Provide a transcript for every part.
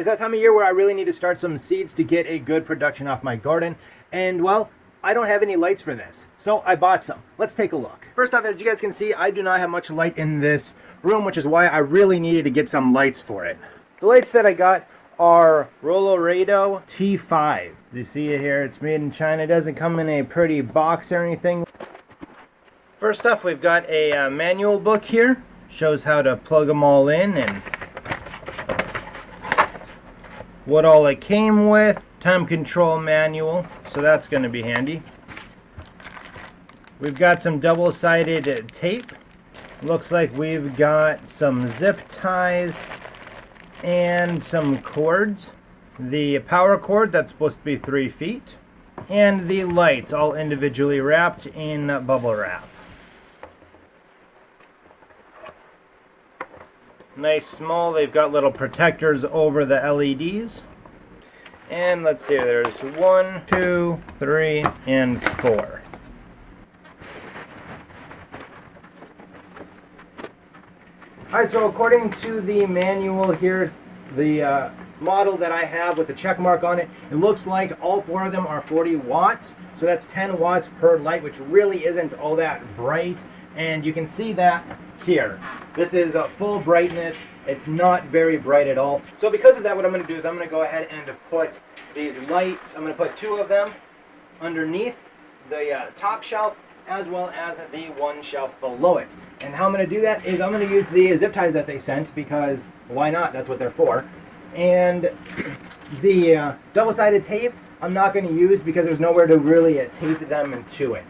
It's that time of year where I really need to start some seeds to get a good production off my garden. And well, I don't have any lights for this, so I bought some. Let's take a look. First off, as you guys can see, I do not have much light in this room, which is why I really needed to get some lights for it. The lights that I got are Roleadro T5. You see it here, it's made in China. It doesn't come in a pretty box or anything. First off, we've got a manual book here. Shows how to plug them all in and what all it came with. Time control manual, so that's going to be handy. We've got some double-sided tape. Looks like we've got some zip ties and some cords. The power cord, that's supposed to be 3 feet. And the lights, all individually wrapped in bubble wrap. Nice small, they've got little protectors over the LEDs. And let's see, there's 1, 2, 3, and 4. Alright, so according to the manual here, the model that I have with the check mark on it, it looks like all 4 of them are 40 watts. So that's 10 watts per light, which really isn't all that bright. And you can see that here. This is full brightness. It's not very bright at all. So because of that, what I'm going to do is I'm going to go ahead and put these lights, I'm going to put 2 of them underneath the top shelf as well as the one shelf below it. And how I'm going to do that is I'm going to use the zip ties that they sent, because why not? That's what they're for. And the double-sided tape I'm not going to use because there's nowhere to really tape them to it.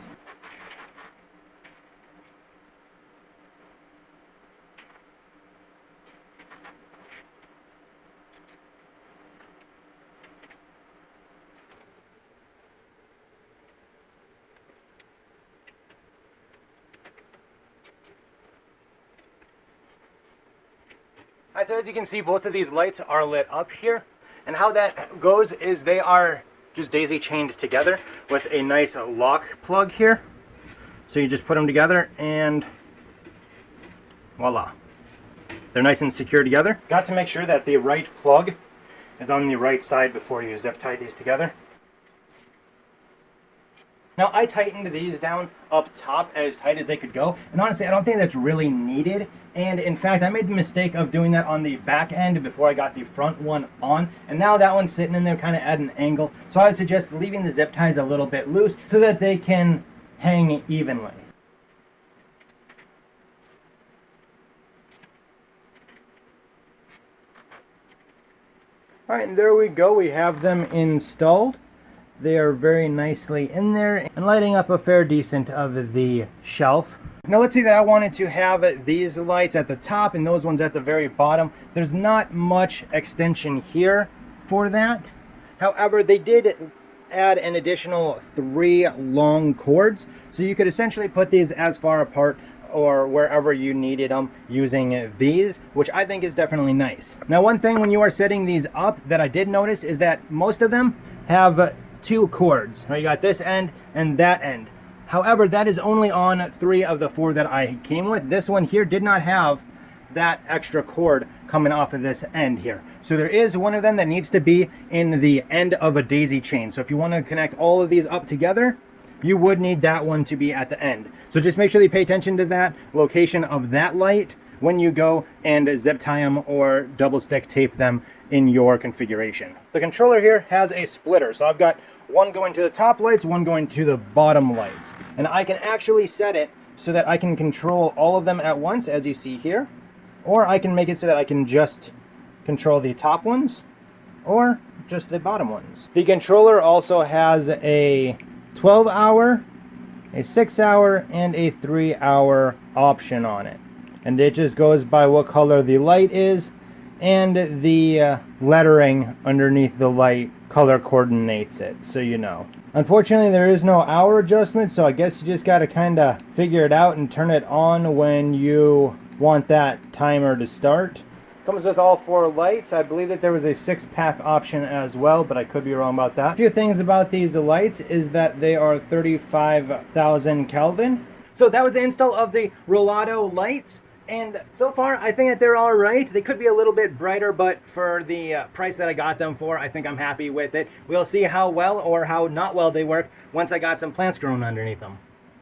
Alright, so as you can see, both of these lights are lit up here. And how that goes is they are just daisy chained together with a nice lock plug here. So you just put them together and voila. They're nice and secure together. Got to make sure that the right plug is on the right side before you zip tie these together. Now, I tightened these down up top as tight as they could go, and honestly, I don't think that's really needed. And in fact, I made the mistake of doing that on the back end before I got the front one on, and now that one's sitting in there kind of at an angle. So I would suggest leaving the zip ties a little bit loose so that they can hang evenly. Alright, and there we go. We have them installed. They are very nicely in there and lighting up a fair decent of the shelf. Now let's see that I wanted to have these lights at the top and those ones at the very bottom. There's not much extension here for that. However, they did add an additional 3 long cords. So you could essentially put these as far apart or wherever you needed them using these, which I think is definitely nice. Now, one thing when you are setting these up that I did notice is that most of them have 2 cords. Right, you got this end and that end. However, that is only on 3 of the 4 that I came with. This one here did not have that extra cord coming off of this end here. So there is one of them that needs to be in the end of a daisy chain. So if you want to connect all of these up together, you would need that one to be at the end. So just make sure you pay attention to that location of that light when you go and zip tie them or double stick tape them in your configuration. The controller here has a splitter, so I've got one going to the top lights, one going to the bottom lights. And I can actually set it so that I can control all of them at once, as you see here. Or I can make it so that I can just control the top ones or just the bottom ones. The controller also has a 12-hour, a 6-hour, and a 3-hour option on it. And it just goes by what color the light is, and the lettering underneath the light color coordinates it, so you know. Unfortunately, there is no hour adjustment, so I guess you just got to kind of figure it out and turn it on when you want that timer to start. Comes with all 4 lights. I believe that there was a 6-pack option as well, but I could be wrong about that. A few things about these lights is that they are 35,000 Kelvin. So that was the install of the Roleadro lights. And so far, I think that they're all right. They could be a little bit brighter, but for the price that I got them for, I think I'm happy with it. We'll see how well or how not well they work once I got some plants growing underneath them.